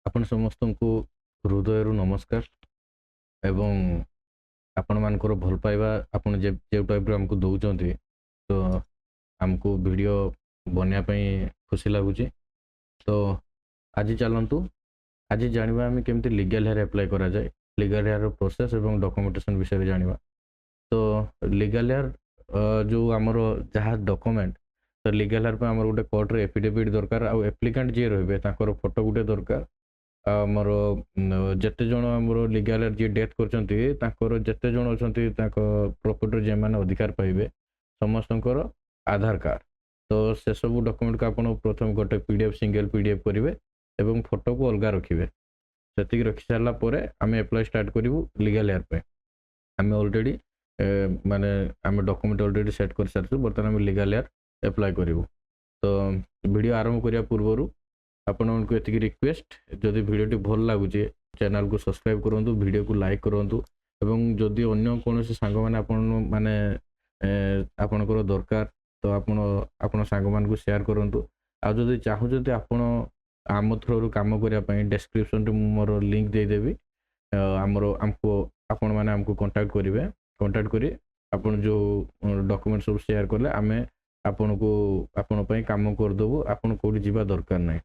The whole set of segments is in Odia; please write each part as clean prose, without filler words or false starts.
आपण ସମସ୍ତଙ୍କୁ ହୃଦୟରୁ ନମସ୍କାର ଏବଂ ଆପଣମାନଙ୍କର ଭଲ ପାଇବା ଆପଣ ଯେଉଁ ଟାଇପ୍ର ଆମକୁ ଦେଉଛନ୍ତି ତ ଆମକୁ ଭିଡ଼ିଓ ବନେଇବା ପାଇଁ ଖୁସି ଲାଗୁଛି। ତ ଆଜି ଚାଲନ୍ତୁ ଆଜି ଜାଣିବା ଆମେ କେମିତି ଲିଗାଲ ହେୟାର ଆପ୍ଲାଏ କରାଯାଏ, ଲିଗାଲ ହେୟାର ପ୍ରୋସେସ୍ ଏବଂ ଡକୁମେଣ୍ଟେସନ୍ ବିଷୟରେ ଜାଣିବା। ତ ଲିଗାଲ ହେୟାର ଯେଉଁ ଆମର ଯାହା ଡକୁମେଣ୍ଟ, ତ ଲିଗାଲ ହେୟାର ପାଇଁ ଆମର ଗୋଟେ କୋର୍ଟରେ ଏଫିଡେଭିଟ୍ ଦରକାର, ଆଉ ଆପ୍ଲିକାଣ୍ଟ ଯିଏ ରହିବେ ତାଙ୍କର ଫଟୋ ଗୋଟେ ଦରକାର। ଆମର ଯେତେ ଜଣ ଆମର ଲିଗାଲ ହେୟାର ଯିଏ ଡେଥ୍ କରିଛନ୍ତି ତାଙ୍କର ଯେତେ ଜଣ ଅଛନ୍ତି ତାଙ୍କ ପ୍ରପର୍ଟିରେ ଯେଉଁମାନେ ଅଧିକାର ପାଇବେ ସମସ୍ତଙ୍କର ଆଧାର କାର୍ଡ଼। ତ ସେସବୁ ଡକୁମେଣ୍ଟକୁ ଆପଣ ପ୍ରଥମେ ଗୋଟେ ସିଙ୍ଗଲ PDF କରିବେ ଏବଂ ଫଟୋକୁ ଅଲଗା ରଖିବେ। ସେତିକି ରଖି ସାରିଲା ପରେ ଆମେ ଆପ୍ଲାଏ ଷ୍ଟାର୍ଟ କରିବୁ ଲିଗାଲ ହେୟାର ପାଇଁ। ଆମେ ଅଲରେଡ଼ି ମାନେ ଆମେ ଡକୁମେଣ୍ଟ ଅଲରେଡ଼ି ସେଟ୍ କରିସାରିଛୁ, ବର୍ତ୍ତମାନ ଆମେ ଲିଗାଲ ହେୟାର ଆପ୍ଲାଏ କରିବୁ। ତ ଭିଡ଼ିଓ ଆରମ୍ଭ କରିବା ପୂର୍ବରୁ ଆପଣମାନଙ୍କୁ ଏତିକି ରିକ୍ୱେଷ୍ଟ, ଯଦି ଭିଡ଼ିଓଟି ଭଲ ଲାଗୁଛି ଚ୍ୟାନେଲକୁ ସବସ୍କ୍ରାଇବ୍ କରନ୍ତୁ, ଭିଡ଼ିଓକୁ ଲାଇକ୍ କରନ୍ତୁ ଏବଂ ଯଦି ଅନ୍ୟ କୌଣସି ସାଙ୍ଗମାନେ ଆପଣଙ୍କର ଦରକାର ତ ଆପଣ ସାଙ୍ଗମାନଙ୍କୁ ସେୟାର କରନ୍ତୁ। ଆଉ ଯଦି ଚାହୁଁଛନ୍ତି ଆପଣ ଆମ ଥ୍ରୋରୁ କାମ କରିବା ପାଇଁ ଡେସ୍କ୍ରିପସନ୍ରେ ମୁଁ ମୋର ଲିଙ୍କ୍ ଦେଇଦେବି। ଆପଣମାନେ ଆମକୁ କଣ୍ଟାକ୍ଟ କରିବେ, କଣ୍ଟାକ୍ଟ କରି ଆପଣ ଯେଉଁ ଡକୁମେଣ୍ଟ ସବୁ ସେୟାର କଲେ ଆମେ ଆପଣ ପାଇଁ କାମ କରିଦେବୁ, ଆପଣ କେଉଁଠି ଯିବା ଦରକାର ନାହିଁ।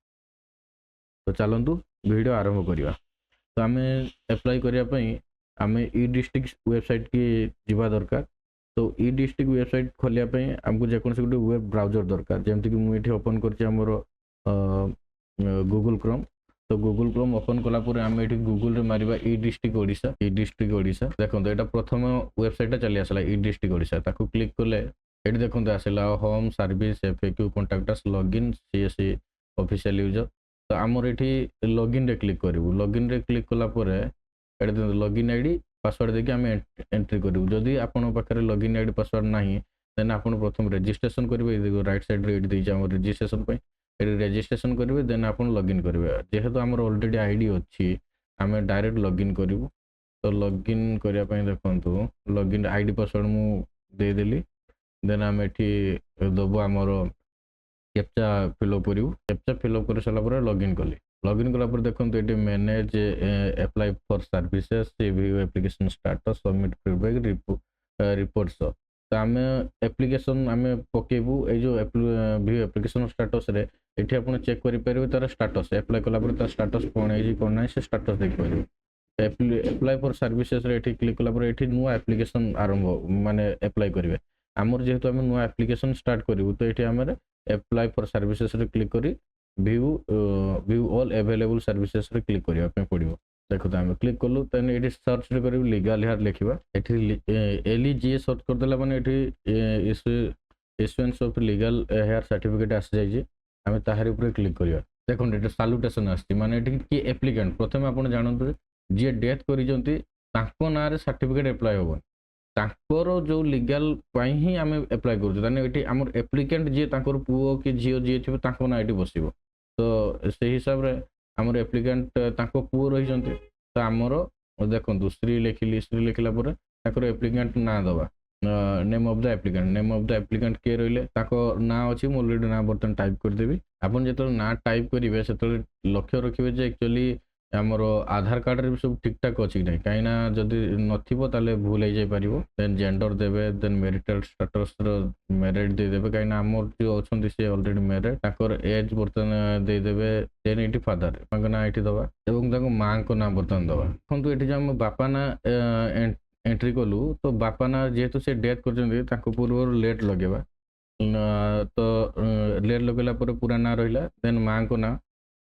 ତ ଚାଲନ୍ତୁ ଭିଡ଼ିଓ ଆରମ୍ଭ କରିବା। ତ ଆମେ ଆପ୍ଲାଏ କରିବା ପାଇଁ ଆମେ E-District ୱେବସାଇଟ୍ କି ଯିବା ଦରକାର। ତ E-District ୱେବସାଇଟ୍ ଖୋଲିବା ପାଇଁ ଆମକୁ ଯେକୌଣସି ଗୋଟେ ୱେବ୍ ବ୍ରାଉଜର ଦରକାର, ଯେମିତିକି ମୁଁ ଏଠି ଓପନ୍ କରିଛି ଆମର ଗୁଗଲ୍ କ୍ରୋମ୍। ତ ଗୁଗଲ୍ କ୍ରୋମ୍ ଓପନ୍ କଲା ପରେ ଆମେ ଏଠି ଗୁଗଲରେ ମାରିବା E-District ଓଡ଼ିଶା। ଦେଖନ୍ତୁ ଏଇଟା ପ୍ରଥମ ୱେବସାଇଟ୍ଟା ଚାଲି ଆସିଲା E-District ଓଡ଼ିଶା। ତାକୁ କ୍ଲିକ୍ କଲେ ଏଠି ଦେଖନ୍ତୁ ଆସିଲା home service FAQ contact login CSE official user. ତ ଆମର ଏଠି ଲଗ୍ଇନ୍ରେ କ୍ଲିକ୍ କରିବୁ। ଲଗ୍ଇନ୍ରେ କ୍ଲିକ୍ କଲା ପରେ ଏଠି ଦେଖନ୍ତୁ ଲଗ୍ଇନ୍ ID ପାସୱାର୍ଡ଼ ଦେଇକି ଆମେ ଏଣ୍ଟ୍ରି କରିବୁ। ଯଦି ଆପଣଙ୍କ ପାଖରେ ଲଗ୍ଇନ୍ ID ପାସୱାର୍ଡ଼ ନାହିଁ ଦେନ୍ ଆପଣ ପ୍ରଥମେ ରେଜିଷ୍ଟ୍ରେସନ୍ କରିବେ। ରାଇଟ୍ ସାଇଡ଼୍ରେ ଏଠି ଦେଇଛି ଆମର ରେଜିଷ୍ଟ୍ରେସନ୍ ପାଇଁ, ଏଠି ରେଜିଷ୍ଟ୍ରେସନ୍ କରିବେ ଦେନ୍ ଆପଣ ଲଗ୍ଇନ୍ କରିବେ। ଯେହେତୁ ଆମର ଅଲରେଡ଼ି ID ଅଛି ଆମେ ଡାଇରେକ୍ଟ ଲଗ୍ଇନ୍ କରିବୁ। ତ ଲଗ୍ଇନ୍ କରିବା ପାଇଁ ଦେଖନ୍ତୁ ଲଗ୍ଇନ୍ ID ପାସୱାର୍ଡ଼ ମୁଁ ଦେଇଦେଲି। ଦେନ୍ ଆମେ ଏଠି ଦେବୁ ଆମର କ୍ୟାପ୍ଚା ଫିଲ୍ଅପ୍ କରିବୁ। କ୍ୟାପ୍ଚା ଫିଲ୍ଅପ୍ କରି ସାରିଲା ପରେ ଲଗ୍ଇନ୍ କଲି। ଲଗ୍ଇନ୍ କଲା ପରେ ଦେଖନ୍ତୁ ଏଠି manage apply for services, view application status, submit feedback, reports. ତ ଆମେ ଆପ୍ଲିକେସନ୍ ଆମେ ପକେଇବୁ। ଏଇ ଯେଉଁ ଭିୟୁ ଆପ୍ଲିକେସନ୍ ଷ୍ଟାଟସ୍ରେ ଏଠି ଆପଣ ଚେକ୍ କରିପାରିବେ ତା'ର ଷ୍ଟାଟସ୍। ଆପ୍ଲାଏ କଲା ପରେ ତା ଷ୍ଟାଟସ୍ କ'ଣ ହେଇଛି କ'ଣ ନାହିଁ ସେ ଷ୍ଟାଟସ୍ ଦେଖିପାରିବେ। ଆପ୍ଲାଏ ଫର୍ ସର୍ଭିସେସ୍ରେ ଏଠି କ୍ଲିକ୍ କଲା ପରେ ଏଠି ନୂଆ ଆପ୍ଲିକେସନ୍ ମାନେ ଆପ୍ଲାଏ କରିବେ। ଆମର ଯେହେତୁ ଆମେ ନୂଆ ଆପ୍ଲିକେସନ୍ ଷ୍ଟାର୍ଟ କରିବୁ ତ ଏଠି ଆମର ଆପ୍ଲାଏ ଫର୍ ସର୍ଭିସେସ୍ରେ କ୍ଲିକ୍ କରି ଭିୟୁ ଅଲ୍ ଆଭେଲେବୁଲ୍ ସର୍ଭିସେସ୍ରେ କ୍ଲିକ୍ କରିବା ପାଇଁ ପଡ଼ିବ। ଦେଖନ୍ତୁ ଆମେ କ୍ଲିକ୍ କଲୁ ଦେନ୍ ଏଠି ସର୍ଚ୍ଚରେ କରିବୁ ଲିଗାଲ ହେୟାର ଲେଖିବା। ଏଠି LEGA ସର୍ଚ୍ଚ କରିଦେଲା ମାନେ ଏଠି ଇସ୍ୟୁଏନ୍ସ ଅଫ୍ ଲିଗାଲ ହେୟାର ସାର୍ଟିଫିକେଟ୍ ଆସିଯାଇଛି। ଆମେ ତାହାରି ଉପରେ କ୍ଲିକ୍ କରିବା। ଦେଖନ୍ତୁ ଏଠି ସାଲୁଟେସନ୍ ଆସିଛି, ମାନେ ଏଠି କିଏ ଆପ୍ଲିକାଣ୍ଟ। ପ୍ରଥମେ ଆପଣ ଜାଣନ୍ତୁ ଯିଏ ଡେଥ୍ କରିଛନ୍ତି ତାଙ୍କ ନାଁରେ ସାର୍ଟିଫିକେଟ୍ ଆପ୍ଲାଏ ହେବନି, ତାଙ୍କର ଯେଉଁ ଲିଗାଲ ପାଇଁ ହିଁ ଆମେ ଆପ୍ଲାଏ କରୁଛୁ। ତାହେଲେ ଏଠି ଆମର ଆପ୍ଲିକାଣ୍ଟ ଯିଏ ତାଙ୍କର ପୁଅ କି ଝିଅ ଯିଏ ଥିବ ତାଙ୍କ ନାଁ ଏଠି ବସିବ। ତ ସେଇ ହିସାବରେ ଆମର ଆପ୍ଲିକାଣ୍ଟ ତାଙ୍କ ପୁଅ ରହିଛନ୍ତି ତ ଆମର ଦେଖନ୍ତୁ ସ୍ତ୍ରୀ ଲେଖିଲା ପରେ ତାଙ୍କର ଆପ୍ଲିକାଣ୍ଟ ନାଁ ଦେବା। ନେମ୍ ଅଫ୍ ଦ ଆପ୍ଲିକାଣ୍ଟ କିଏ ରହିଲେ ତାଙ୍କ ନାଁ ଅଛି, ମୁଁ ଅଲରେଡ଼ି ନାଁ ବର୍ତ୍ତମାନ ଟାଇପ୍ କରିଦେବି। ଆପଣ ଯେତେବେଳେ ନାଁ ଟାଇପ୍ କରିବେ ସେତେବେଳେ ଲକ୍ଷ୍ୟ ରଖିବେ ଯେ ଆକ୍ଚୁଆଲି ଆମର ଆଧାର କାର୍ଡ଼ରେ ବି ସବୁ ଠିକ୍ ଠାକ୍ ଅଛି କି ନାହିଁ, କାହିଁକିନା ଯଦି ନଥିବ ତାହେଲେ ଭୁଲ ହେଇଯାଇପାରିବ। ଦେନ୍ ଜେଣ୍ଡର ଦେବେ, ଦେନ୍ ମ୍ୟାରିଟାଲ୍ ଷ୍ଟାଟସ୍ର ମ୍ୟାରେଡ୍ ଦେଇଦେବେ, କାହିଁକିନା ଆମର ଯେଉଁ ଅଛନ୍ତି ସେ ଅଲରେଡ଼ି ମ୍ୟାରେଡ୍। ତାଙ୍କର ଏଜ୍ ବର୍ତ୍ତମାନ ଦେଇଦେବେ। ଦେନ୍ ଏଠି ଫାଦର ତାଙ୍କ ନାଁ ଏଠି ଦେବା ଏବଂ ତାଙ୍କ ମାଆଙ୍କ ନାଁ ବର୍ତ୍ତମାନ ଦେବା। ଦେଖନ୍ତୁ ଏଠି ଯେଉଁ ଆମ ବାପା ନାଁ ଏଣ୍ଟ୍ରି କଲୁ ତ ବାପା ନାଁ ଯେହେତୁ ସେ ଡେଥ୍ କରିଛନ୍ତି ତାଙ୍କ ପୂର୍ବରୁ ଲେଟ୍ ଲଗେଇବା। ତ ଲେଟ୍ ଲଗେଇଲା ପରେ ପୁରା ନାଁ ରହିଲା। ଦେନ୍ ମାଆଙ୍କ ନାଁ,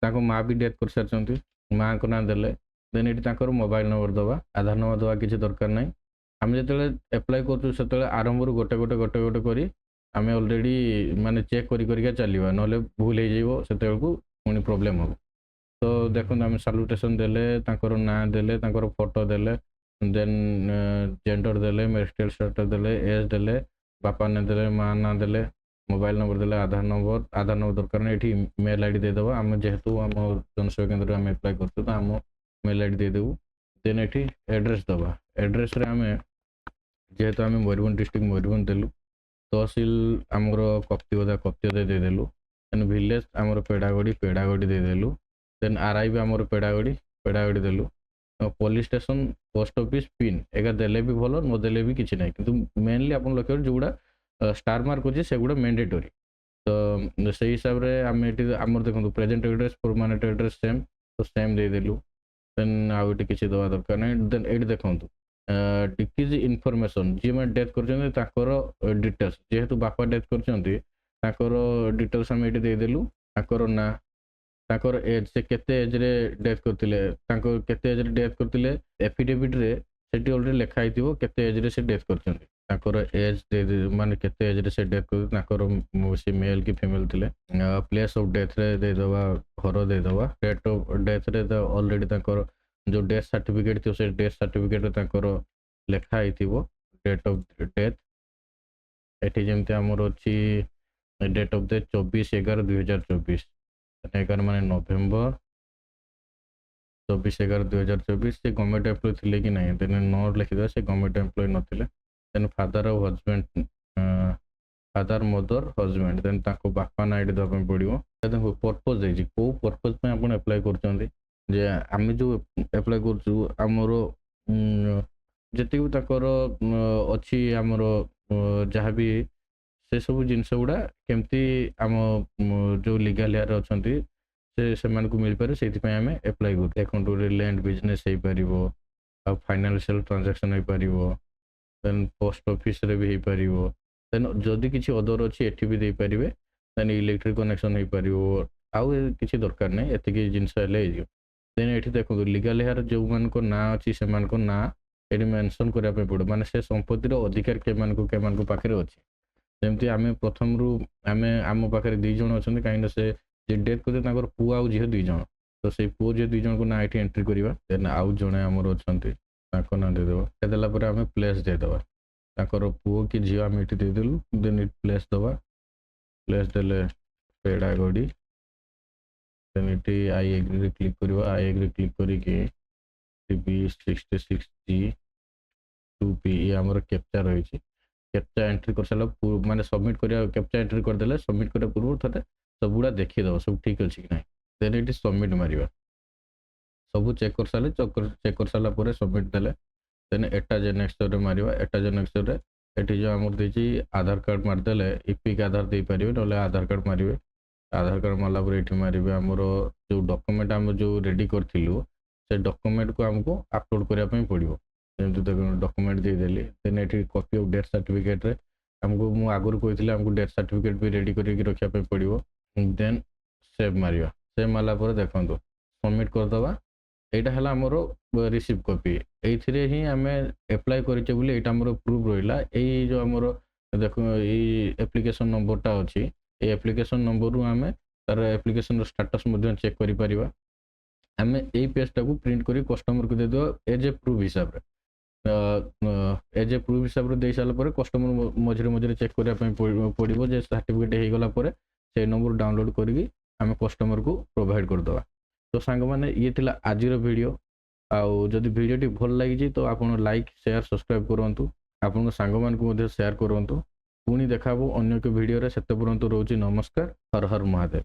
ତାଙ୍କ ମାଆ ବି ଡେଥ୍ କରିସାରିଛନ୍ତି, ମାଆଙ୍କ ନାଁ ଦେଲେ। ଦେନ୍ ଏଠି ତାଙ୍କର ମୋବାଇଲ୍ ନମ୍ବର ଦେବା, ଆଧାର ନମ୍ବର ଦେବା କିଛି ଦରକାର ନାହିଁ। ଆମେ ଯେତେବେଳେ ଆପ୍ଲାଏ କରୁଛୁ ସେତେବେଳେ ଆରମ୍ଭରୁ ଗୋଟେ କରି ଆମେ ଅଲରେଡ଼ି ମାନେ ଚେକ୍ କରିକା ଚାଲିବା, ନହେଲେ ଭୁଲ ହେଇଯିବ ସେତେବେଳକୁ ପୁଣି ପ୍ରୋବ୍ଲେମ୍ ହେବ। ତ ଦେଖନ୍ତୁ ଆମେ ସାଲୁଟେସନ୍ ଦେଲେ, ତାଙ୍କର ନାଁ ଦେଲେ, ତାଙ୍କର ଫଟୋ ଦେଲେ, ଦେନ୍ ଜେଣ୍ଡର ଦେଲେ, ମ୍ୟାରିଟାଲ୍ ଷ୍ଟାଟସ୍ ଦେଲେ, ଏଜ୍ ଦେଲେ, ବାପା ନାଁ ଦେଲେ, ମାଆ ନାଁ ଦେଲେ, ମୋବାଇଲ୍ ନମ୍ବର ଦେଲେ, ଆଧାର ନମ୍ବର ଦରକାର ନାହିଁ। ଏଠି ମେଲ୍ ID ଦେଇଦେବା। ଆମେ ଯେହେତୁ ଆମ ଜନସେବା କେନ୍ଦ୍ରରେ ଆମେ ଆପ୍ଲାଏ କରୁଛୁ ତ ଆମ ମେଲ୍ ID ଦେଇଦେବୁ। ଦେନ୍ ଏଠି ଆଡ୍ରେସ୍ ଦେବା। ଆଡ୍ରେସ୍ରେ ଆମେ ଯେହେତୁ ଆମେ ମୟୂରଭଞ୍ଜ ଡିଷ୍ଟ୍ରିକ୍ଟ ମୟୂରଭଞ୍ଜ ଦେଲୁ, ତହସିଲ ଆମର କପ୍ତିବଦା ଦେଇଦେଲୁ, ଦେନ୍ ଭିଲେଜ୍ ଆମର ପେଡ଼ାଗଡ଼ି ଦେଇଦେଲୁ, ଦେନ୍ ଆର୍ଆଇ ବି ଆମର ପେଡ଼ାଗଡ଼ି ଦେଲୁ। Police station post office pin ଏଗା ଦେଲେ ବି ଭଲ ନଦେଲେ ବି କିଛି ନାହିଁ, କିନ୍ତୁ ମେନଲି ଆପଣ ଲକ୍ଷ୍ୟ କରିବେ ଯେଉଁଗୁଡ଼ା ଷ୍ଟାର ମାର୍କ ଅଛି ସେଗୁଡ଼ା ମ୍ୟାଣ୍ଡେଟୋରୀ। ତ ସେଇ ହିସାବରେ ଆମେ ଏଠି ଆମର ଦେଖନ୍ତୁ present address permanent address same, ତ ସେମ୍ ଦେଇଦେଲୁ। ଦେନ୍ ଆଉ ଏଠି କିଛି ଦେବା ଦରକାର ନାହିଁ। ଦେନ୍ ଏଇଠି ଦେଖନ୍ତୁ ଡିକିଜ୍ ଇନଫର୍ମେସନ୍, ଯିଏ ମାନେ ଡେଥ୍ କରିଛନ୍ତି ତାଙ୍କର ଡିଟେଲ୍ସ, ଯେହେତୁ ବାପା ଡେଥ୍ କରିଛନ୍ତି ତାଙ୍କର ଡିଟେଲ୍ସ ଆମେ ଏଠି ଦେଇଦେଲୁ। ତାଙ୍କର ନାଁ, ତାଙ୍କର ଏଜ୍, ସେ କେତେ ଏଜ୍ରେ ଡେଥ୍ କରିଥିଲେ, ତାଙ୍କ କେତେ ଏଜ୍ରେ ଡେଥ୍ କରିଥିଲେ ଏଫିଡେଭିଟ୍ରେ ସେଠି ଅଲରେଡ଼ି ଲେଖା ହେଇଥିବ କେତେ ଏଜ୍ରେ ସେ ଡେଥ୍ କରିଛନ୍ତି। ତାଙ୍କର ଏଜ୍ ମାନେ କେତେ ଏଜ୍ରେ ସେ ଡେଥ୍ କରିଥିଲେ, ତାଙ୍କର ସେ ମେଲ୍ କି ଫିମେଲ୍ ଥିଲେ। ପ୍ଲେସ୍ ଅଫ୍ ଡେଥ୍ରେ ଦେଇଦେବା, ଘର ଦେଇଦେବା। ଡେଟ୍ ଅଫ୍ ଡେଥ୍ରେ ଅଲରେଡ଼ି ତାଙ୍କର ଯେଉଁ ଡେଥ୍ ସାର୍ଟିଫିକେଟ୍ ଥିବ ସେ ଡେଥ୍ ସାର୍ଟିଫିକେଟ୍ରେ ତାଙ୍କର ଲେଖା ହେଇଥିବ ଡେଟ୍ ଅଫ୍ ଡେଥ୍। ଏଠି ଯେମିତି ଆମର ଅଛି ଡେଟ୍ ଅଫ୍ ଡେଥ୍ 24/11/2024, 11 ମାନେ ନଭେମ୍ବର, 24/11/2024। ସେ ଗଭର୍ଣ୍ଣମେଣ୍ଟ ଏମ୍ପ୍ଲୟ ଥିଲେ କି ନାହିଁ, ଦେନ୍ ନ ଲେଖିଦେବା ସେ ଗଭର୍ଣ୍ଣମେଣ୍ଟ ଏମ୍ପ୍ଲୟ ନଥିଲେ। ଦେନ୍ ଫାଦର ଆଉ ହଜବେଣ୍ଡ, ଫାଦର ମଦର ହଜବେଣ୍ଡ, ଦେନ୍ ତାଙ୍କ ବାପା ନାଁ ଏଠି ଦେବା ପାଇଁ ପଡ଼ିବ। ଦେଖନ୍ତୁ ପର୍ପୋଜ୍ ଦେଇଛି, କେଉଁ ପର୍ପୋଜ୍ ପାଇଁ ଆପଣ ଆପ୍ଲାଏ କରୁଛନ୍ତି। ଯେ ଆମେ ଯେଉଁ ଆପ୍ଲାଏ କରୁଛୁ ଆମର ଯେତିକି ତାଙ୍କର ଅଛି ଆମର ଯାହାବି ସେସବୁ ଜିନିଷ ଗୁଡ଼ା କେମିତି ଆମ ଯେଉଁ ଲିଗାଲ୍ ହେୟାର ଅଛନ୍ତି ସେମାନଙ୍କୁ ମିଳିପାରେ, ସେଇଥିପାଇଁ ଆମେ ଆପ୍ଲାଏ କରୁ। ଦେଖନ୍ତୁ ଲ୍ୟାଣ୍ଡ ବିଜନେସ୍ ହେଇପାରିବ, ଆଉ ଫାଇନାନ୍ସିଆଲ୍ ଟ୍ରାଞ୍ଜାକ୍ସନ୍ ହେଇପାରିବ, ଦେନ୍ ପୋଷ୍ଟ ଅଫିସ୍ରେ ବି ହେଇପାରିବ, ଦେନ୍ ଯଦି କିଛି ଅଦର ଅଛି ଏଠି ବି ଦେଇପାରିବେ, ଦେନ୍ ଇଲେକ୍ଟ୍ରିକ୍ କନେକ୍ସନ୍ ହେଇପାରିବ। ଆଉ କିଛି ଦରକାର ନାହିଁ, ଏତିକି ଜିନିଷ ହେଲେ ହେଇଯିବ। ଦେନ୍ ଏଠି ଦେଖନ୍ତୁ ଲିଗାଲ୍ ହେୟାର ଯେଉଁମାନଙ୍କ ନାଁ ଅଛି ସେମାନଙ୍କ ନାଁ ଏଠି ମେନସନ୍ କରିବା ପାଇଁ ପଡ଼ିବ, ମାନେ ସେ ସମ୍ପତ୍ତିର ଅଧିକାର କେମାନଙ୍କ ପାଖରେ ଅଛି। ଯେମିତି ଆମେ ପ୍ରଥମରୁ ଆମ ପାଖରେ 2 ଜଣ ଅଛନ୍ତି, କାହିଁକିନା ସେ ଯେ ଡେଥ୍ କରିଥିଲେ ତାଙ୍କର ପୁଅ ଆଉ ଝିଅ 2 ଜଣ, ତ ସେଇ ପୁଅ ଝିଅ 2 ଜଣଙ୍କ ନାଁ ଏଠି ଏଣ୍ଟ୍ରି କରିବା। ଦେନ୍ ଆଉ ଜଣେ ଆମର ଅଛନ୍ତି ତାଙ୍କ ନାଁ ଦେଇଦେବା। ଦେଲା ପରେ ଆମେ ପ୍ଲେସ୍ ଦେଇଦେବା, ତାଙ୍କର ପୁଅ କି ଝିଅ ଆମେ ଏଠି ଦେଇଦେଲୁ। ଦେନ୍ ପ୍ଲେସ୍ ଦେବା, ପ୍ଲେସ୍ ଦେଲେ ପେଡ଼ାଗଡ଼ି। ଦେନ୍ ଏଠି ଆଇ ଏଗ୍ରିରେ କ୍ଲିକ୍ କରିବା, ଆଇ ଏଗ୍ରି କ୍ଲିକ୍ କରିକି B66G2P ଆମର କ୍ୟାପ୍ଚା ରହିଛି, କ୍ୟାପ୍ଚା ଏଣ୍ଟ୍ରି କରିସାରିଲା ମାନେ ସବମିଟ୍ କରିବା, କ୍ୟାପ୍ଚା ଏଣ୍ଟ୍ରି କରିଦେଲେ ସବମିଟ୍ କରିବା ପୂର୍ବରୁ ଥରେ ସବୁଗୁଡ଼ା ଦେଖିଦେବ ସବୁ ଠିକ୍ ଅଛି କି ନାହିଁ। ଦେନ୍ ଏଠି ସବମିଟ୍ ମାରିବା, ସବୁ ଚେକ୍ କରିସାରିଲା ପରେ ସବମିଟ୍ ଦେଲେ ଦେନ୍ ଏଟାଜ୍ ନେକ୍ସଟ୍ରେ ମାରିବା। ଏଟାଜ୍ ନେକ୍ସଟ୍ରେ ଏଠି ଯେଉଁ ଆମର ଦେଇଛି ଆଧାର କାର୍ଡ଼ ମାରିଦେଲେ ଇପିକ୍ ଆଧାର ଦେଇପାରିବେ, ନହେଲେ ଆଧାର କାର୍ଡ଼ ମାରିବେ। ଆଧାର କାର୍ଡ଼ ମାରିଲା ପରେ ଏଠି ମାରିବେ ଆମର ଯେଉଁ ଡକ୍ୟୁମେଣ୍ଟ ଆମେ ଯେଉଁ ରେଡ଼ି କରିଥିଲୁ ସେ ଡକ୍ୟୁମେଣ୍ଟକୁ ଆମକୁ ଅପଲୋଡ଼ କରିବା ପାଇଁ ପଡ଼ିବ। ଯେମିତି ଦେଖନ୍ତୁ ଡକ୍ୟୁମେଣ୍ଟ ଦେଇଦେଲି। ଦେନ୍ ଏଠି କପି ଅଫ୍ ଡେଥ୍ ସାର୍ଟିଫିକେଟ୍ରେ ଆମକୁ ମୁଁ ଆଗରୁ କହିଥିଲି ଆମକୁ ଡେଥ୍ ସାର୍ଟିଫିକେଟ୍ ବି ରେଡ଼ି କରିକି ରଖିବା ପାଇଁ ପଡ଼ିବ। ଦେନ୍ ସେଭ୍ ମାରିବା, ସେଭ୍ ମାରିଲା ପରେ ଦେଖନ୍ତୁ ସବମିଟ୍ କରିଦେବା। এইটা ହେଲା ଆମର ରିସିଭ୍ କପି, ଏଇଥିରେ ହିଁ ଆମେ ଆପ୍ଲାଏ କରିଛେ ବୋଲି ଏଇଟା ଆମର ପ୍ରୁଫ୍ ରହିଲା। ଏଇ ଯେଉଁ ଆମର ଦେଖ ଏଇ ଆପ୍ଲିକେସନ୍ ନମ୍ବରଟା ଅଛି, ଏଇ ଆପ୍ଲିକେସନ୍ ନମ୍ବରରୁ ଆମେ ତାର ଆପ୍ଲିକେସନ୍ର ଷ୍ଟାଟସ୍ ମଧ୍ୟ ଚେକ୍ କରିପାରିବା। ଆମେ ଏଇ ପେଜ୍ଟାକୁ ପ୍ରିଣ୍ଟ କରି କଷ୍ଟମରକୁ ଦେଇଦେବା ଏଜ୍ ଏ ପ୍ରୁଫ୍ ହିସାବରେ। ଏଜ୍ ଏ ପ୍ରୁଫ୍ ହିସାବରେ ଦେଇସାରିଲା ପରେ କଷ୍ଟମର ମଝିରେ ଚେକ୍ କରିବା ପାଇଁ ପଡ଼ିବ ଯେ ସାର୍ଟିଫିକେଟ୍ ହେଇଗଲା ପରେ ସେଇ ନମ୍ବର ଡାଉନଲୋଡ଼ କରିକି ଆମେ କଷ୍ଟମରକୁ ପ୍ରୋଭାଇଡ଼ କରିଦେବା। ତ ସାଙ୍ଗମାନେ ଇଏ ଥିଲା ଆଜିର ଭିଡ଼ିଓ। ଆଉ ଯଦି ଭିଡ଼ିଓଟି ଭଲ ଲାଗିଛି ତ ଆପଣ ଲାଇକ୍ ସେୟାର ସବସ୍କ୍ରାଇବ୍ କରନ୍ତୁ, ଆପଣଙ୍କ ସାଙ୍ଗମାନଙ୍କୁ ମଧ୍ୟ ସେୟାର କରନ୍ତୁ। ପୁଣି ଦେଖା ହେବ ଅନ୍ୟ ଏକ ଭିଡ଼ିଓରେ, ସେତେ ପର୍ଯ୍ୟନ୍ତ ରହୁଛି ନମସ୍କାର। ହର ହର ମହାଦେବ।